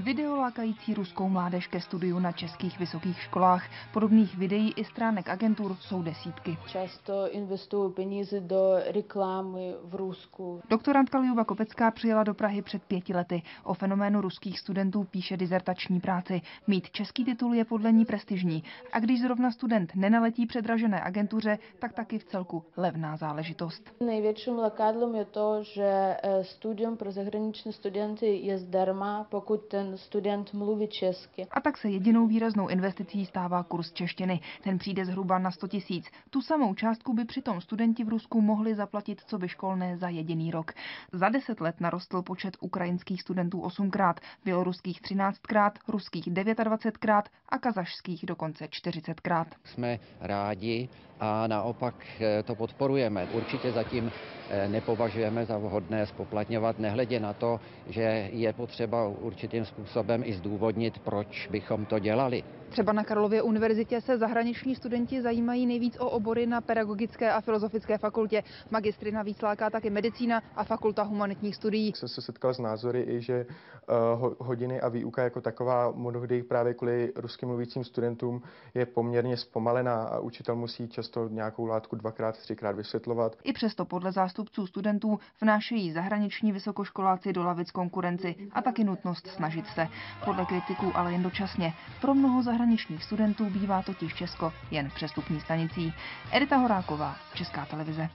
Video lákající ruskou mládež ke studiu na českých vysokých školách. Podobných videí i stránek agentur jsou desítky. Často investují peníze do reklamy v Rusku. Doktorantka Ljuba Kopecká přijela do Prahy před 5 lety. O fenoménu ruských studentů píše dizertační práci. Mít český titul je podle ní prestižní. A když zrovna student nenaletí předražené agentuře, tak taky v celku levná záležitost. Největším lákadlem je to, že studium pro zahraniční studenty je zdarma, pokud ten student mluví česky. A tak se jedinou výraznou investicí stává kurz češtiny. Ten přijde zhruba na 100 000. Tu samou částku by přitom studenti v Rusku mohli zaplatit coby školné za jediný rok. Za 10 let narostl počet ukrajinských studentů 8krát, běloruských 13krát, ruských 29krát a kazašských dokonce 40krát. Jsme rádi a naopak to podporujeme. Určitě zatím nepovažujeme za vhodné zpoplatňovat, nehledě na to, že je potřeba určitým způsobem i zdůvodnit, proč bychom to dělali. Třeba na Karlově univerzitě se zahraniční studenti zajímají nejvíc o obory na pedagogické a filozofické fakultě. Magistry navíc láká taky medicína a fakulta humanitních studií. Jsem se setkal s názory i, že hodiny a výuka jako taková mnohdy právě kvůli rusky mluvícím studentům je poměrně zpomalená a učitel musí často nějakou látku 2x, 3x vysvětlovat. I přesto podle zástupců studentů vnášejí zahraniční vysokoškoláci do lavic konkurenci a taky nutnost snažit se. Podle kritiků ale jen dočasně. Pro mnoho zahraničních studentů bývá totiž Česko jen přestupní stanicí. Edita Horáková, Česká televize.